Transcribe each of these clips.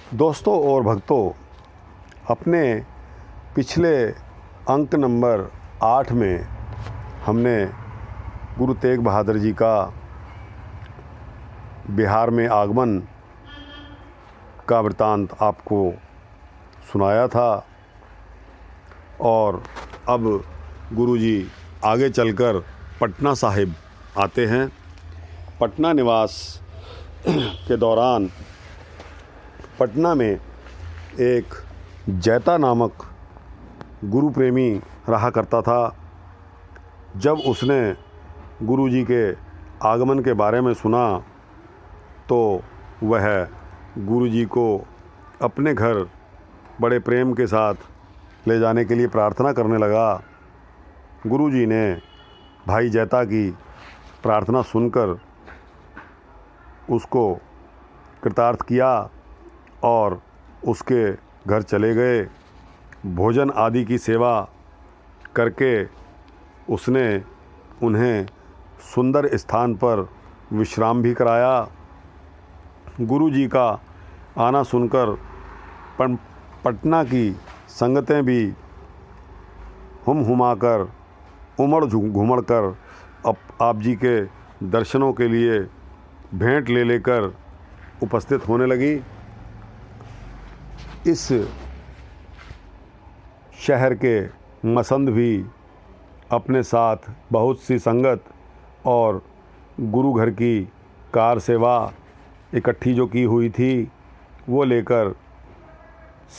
दोस्तों और भक्तों, अपने पिछले अंक नंबर 8 में हमने गुरु तेग बहादुर जी का बिहार में आगमन का वृतांत आपको सुनाया था और अब गुरु जी आगे चलकर पटना साहिब आते हैं। पटना निवास के दौरान पटना में एक जैता नामक गुरु प्रेमी रहा करता था। जब उसने गुरु जी के आगमन के बारे में सुना तो वह गुरु जी को अपने घर बड़े प्रेम के साथ ले जाने के लिए प्रार्थना करने लगा। गुरु जी ने भाई जैता की प्रार्थना सुनकर उसको कृतार्थ किया और उसके घर चले गए। भोजन आदि की सेवा करके उसने उन्हें सुंदर स्थान पर विश्राम भी कराया। गुरु जी का आना सुनकर पटना की संगतें भी हुमाकर उमड़ घुमड़ कर आप जी के दर्शनों के लिए भेंट ले लेकर उपस्थित होने लगी। इस शहर के मसंद भी अपने साथ बहुत सी संगत और गुरु घर की कार सेवा इकट्ठी जो की हुई थी वो लेकर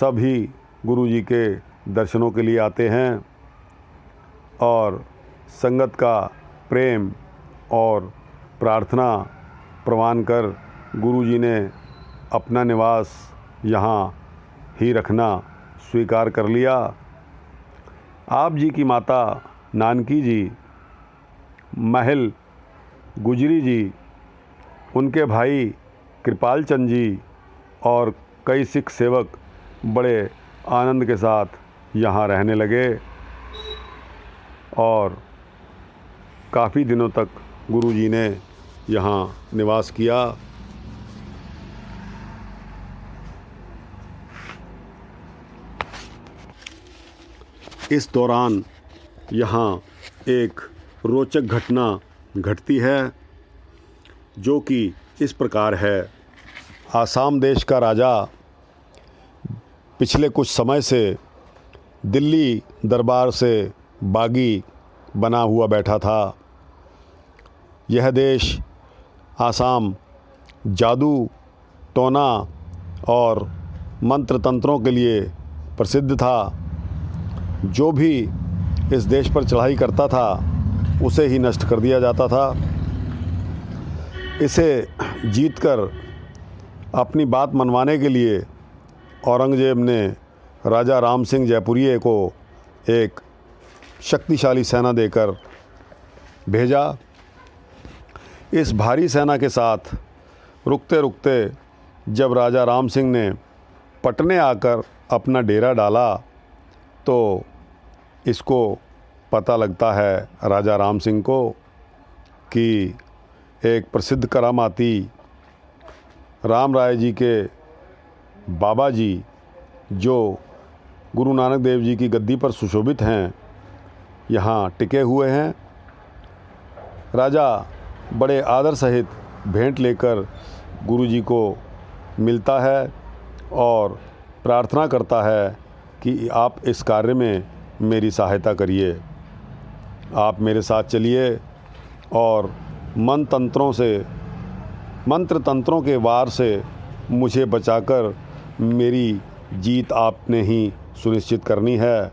सभी गुरु जी के दर्शनों के लिए आते हैं और संगत का प्रेम और प्रार्थना प्रवान कर गुरु जी ने अपना निवास यहाँ ही रखना स्वीकार कर लिया। आप जी की माता नानकी जी, महल गुजरी जी, उनके भाई कृपाल चंद जी और कई सिख सेवक बड़े आनंद के साथ यहाँ रहने लगे और काफ़ी दिनों तक गुरु जी ने यहाँ निवास किया। इस दौरान यहाँ एक रोचक घटना घटती है जो कि इस प्रकार है। आसाम देश का राजा पिछले कुछ समय से दिल्ली दरबार से बागी बना हुआ बैठा था। यह देश आसाम जादू, टोना और मंत्र तंत्रों के लिए प्रसिद्ध था। जो भी इस देश पर चढ़ाई करता था उसे ही नष्ट कर दिया जाता था। इसे जीतकर अपनी बात मनवाने के लिए औरंगज़ेब ने राजा राम सिंह जयपुरिये को एक शक्तिशाली सेना देकर भेजा। इस भारी सेना के साथ रुकते रुकते जब राजा राम सिंह ने पटने आकर अपना डेरा डाला तो इसको पता लगता है राजा राम सिंह को कि एक प्रसिद्ध करामाती राम राय जी के बाबा जी जो गुरु नानक देव जी की गद्दी पर सुशोभित हैं यहाँ टिके हुए हैं। राजा बड़े आदर सहित भेंट लेकर गुरु जी को मिलता है और प्रार्थना करता है कि आप इस कार्य में मेरी सहायता करिए। आप मेरे साथ चलिए और मंत्र तंत्रों के वार से मुझे बचाकर मेरी जीत आपने ही सुनिश्चित करनी है।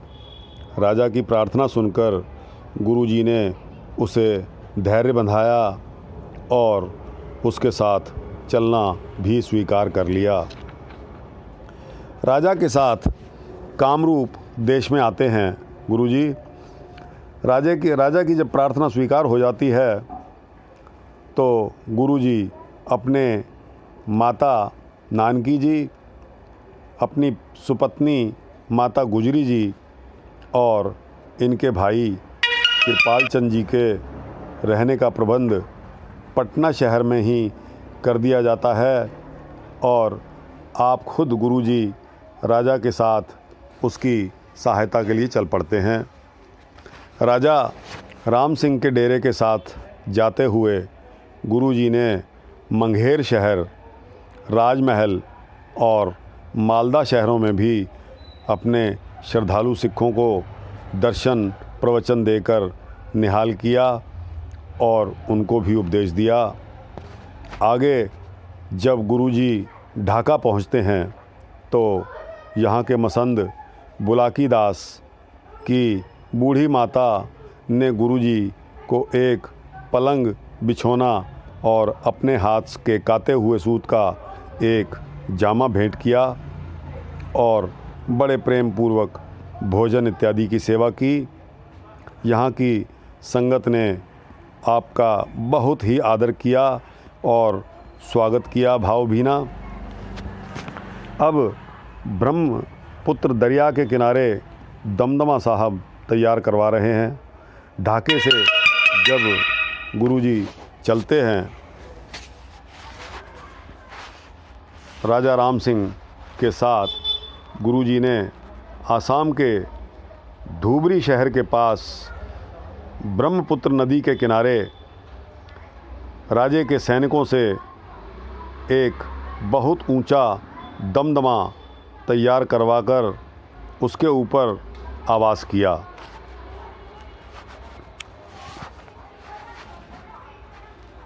राजा की प्रार्थना सुनकर गुरु जी ने उसे धैर्य बंधाया और उसके साथ चलना भी स्वीकार कर लिया। राजा के साथ कामरूप देश में आते हैं गुरु जी। राजा की जब प्रार्थना स्वीकार हो जाती है तो गुरु जी अपने माता नानकी जी, अपनी सुपत्नी माता गुजरी जी और इनके भाई कृपाल चंद जी के रहने का प्रबंध पटना शहर में ही कर दिया जाता है और आप खुद गुरुजी राजा के साथ उसकी सहायता के लिए चल पड़ते हैं। राजा राम सिंह के डेरे के साथ जाते हुए गुरुजी ने मंगेर शहर, राजमहल और मालदा शहरों में भी अपने श्रद्धालु सिखों को दर्शन प्रवचन देकर निहाल किया और उनको भी उपदेश दिया। आगे जब गुरुजी ढाका पहुंचते हैं तो यहाँ के मसंद बुलाकी दास की बूढ़ी माता ने गुरुजी को एक पलंग, बिछौना और अपने हाथ के काते हुए सूत का एक जामा भेंट किया और बड़े प्रेम पूर्वक भोजन इत्यादि की सेवा की। यहाँ की संगत ने आपका बहुत ही आदर किया और स्वागत किया भावभीना। अब ब्रह्मपुत्र दरिया के किनारे दमदमा साहब तैयार करवा रहे हैं। ढाके से जब गुरुजी चलते हैं, राजा राम सिंह के साथ गुरुजी ने आसाम के धूबरी शहर के पास ब्रह्मपुत्र नदी के किनारे राजे के सैनिकों से एक बहुत ऊंचा दमदमा तैयार करवाकर उसके ऊपर आवास किया।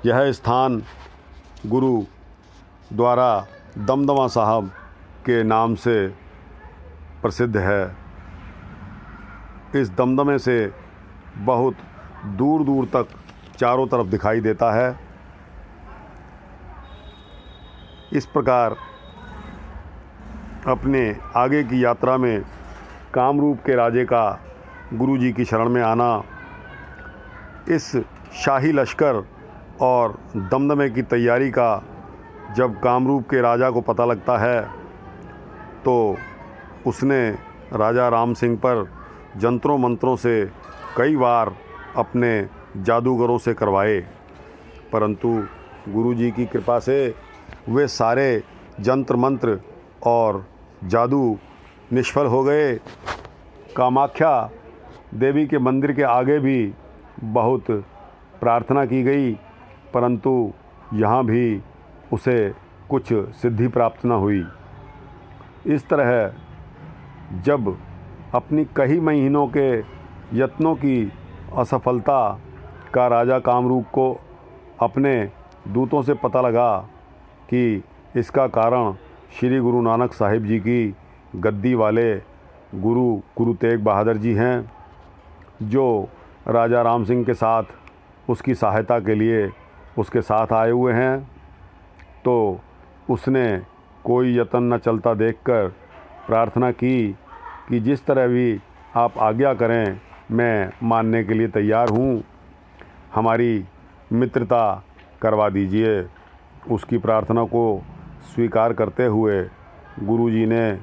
यह स्थान गुरु द्वारा दमदमा साहब के नाम से प्रसिद्ध है। इस दमदमे से बहुत दूर दूर तक चारों तरफ दिखाई देता है। इस प्रकार अपने आगे की यात्रा में कामरूप के राजे का गुरुजी की शरण में आना, इस शाही लश्कर और दमदमे की तैयारी का जब कामरूप के राजा को पता लगता है तो उसने राजा राम सिंह पर जंत्रों मंत्रों से कई बार अपने जादूगरों से करवाए, परंतु गुरुजी की कृपा से वे सारे जंत्र मंत्र और जादू निष्फल हो गए। कामाख्या देवी के मंदिर के आगे भी बहुत प्रार्थना की गई, परंतु यहाँ भी उसे कुछ सिद्धि प्राप्त न हुई। इस तरह जब अपनी कई महीनों के यत्नों की असफलता का राजा कामरूप को अपने दूतों से पता लगा कि इसका कारण श्री गुरु नानक साहिब जी की गद्दी वाले गुरु तेग बहादुर जी हैं, जो राजा राम सिंह के साथ उसकी सहायता के लिए उसके साथ आए हुए हैं, तो उसने कोई यत्न न चलता देखकर प्रार्थना की कि जिस तरह भी आप आज्ञा करें मैं मानने के लिए तैयार हूँ, हमारी मित्रता करवा दीजिए। उसकी प्रार्थना को स्वीकार करते हुए गुरुजी ने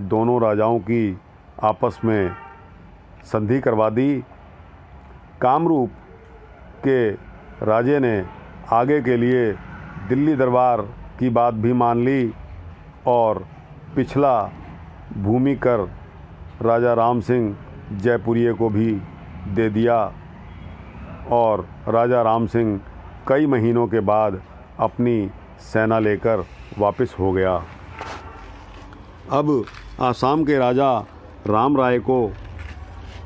दोनों राजाओं की आपस में संधि करवा दी। कामरूप के राजे ने आगे के लिए दिल्ली दरबार की बात भी मान ली और पिछला भूमि कर राजा राम सिंह जयपुरिये को भी दे दिया और राजा राम सिंह कई महीनों के बाद अपनी सेना लेकर वापस हो गया। अब आसाम के राजा राम राय को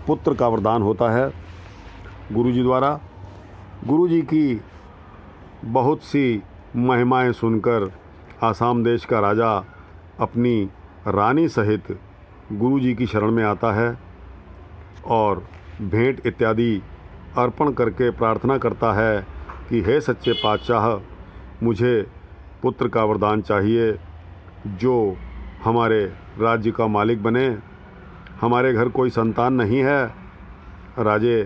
पुत्र का वरदान होता है गुरुजी द्वारा। गुरुजी की बहुत सी महिमाएं सुनकर आसाम देश का राजा अपनी रानी सहित गुरुजी की शरण में आता है और भेंट इत्यादि अर्पण करके प्रार्थना करता है कि हे सच्चे पातशाह, मुझे पुत्र का वरदान चाहिए जो हमारे राज्य का मालिक बने। हमारे घर कोई संतान नहीं है। राजे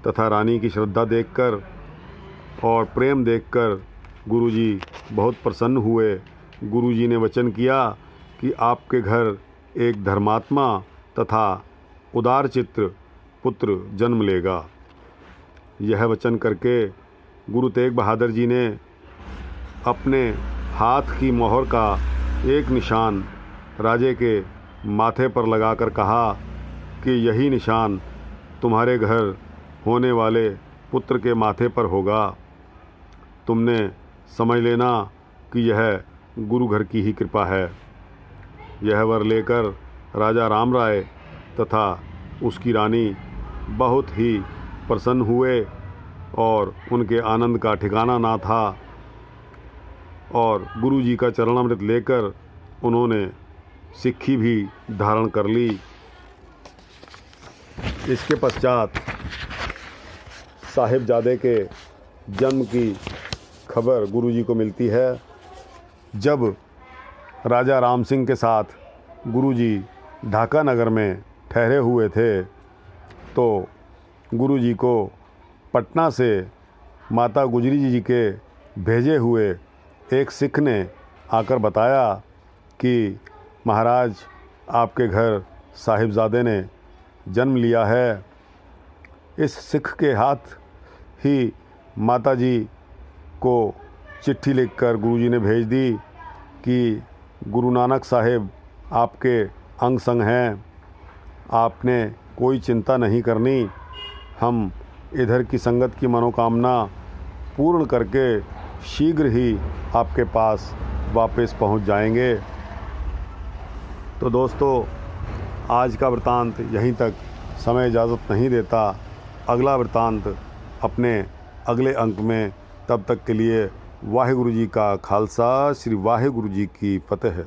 तथा रानी की श्रद्धा देखकर और प्रेम देखकर गुरुजी बहुत प्रसन्न हुए। गुरुजी ने वचन किया कि आपके घर एक धर्मात्मा तथा उदार चित्त पुत्र जन्म लेगा। यह वचन करके गुरु तेग बहादुर जी ने अपने हाथ की मोहर का एक निशान राजे के माथे पर लगाकर कहा कि यही निशान तुम्हारे घर होने वाले पुत्र के माथे पर होगा। तुमने समझ लेना कि यह गुरु घर की ही कृपा है। यह वर लेकर राजा राम राय तथा उसकी रानी बहुत ही प्रसन्न हुए और उनके आनंद का ठिकाना ना था और गुरु जी का चरणामृत लेकर उन्होंने सिक्खी भी धारण कर ली। इसके पश्चात साहिबजादे के जन्म की खबर गुरु जी को मिलती है। जब राजा राम सिंह के साथ गुरु जी ढाका नगर में ठहरे हुए थे तो गुरु जी को पटना से माता गुजरी जी के भेजे हुए एक सिख ने आकर बताया कि महाराज आपके घर साहिबजादे ने जन्म लिया है। इस सिख के हाथ ही माता जी को चिट्ठी लिखकर गुरुजी ने भेज दी कि गुरु नानक साहिब आपके अंग संग हैं, आपने कोई चिंता नहीं करनी, हम इधर की संगत की मनोकामना पूर्ण करके शीघ्र ही आपके पास वापस पहुंच जाएंगे। तो दोस्तों, आज का वृतांत यहीं तक, समय इजाज़त नहीं देता। अगला वृतांत अपने अगले अंक में। तब तक के लिए वाहिगुरु जी का खालसा, श्री वाहिगुरु जी की फतेह।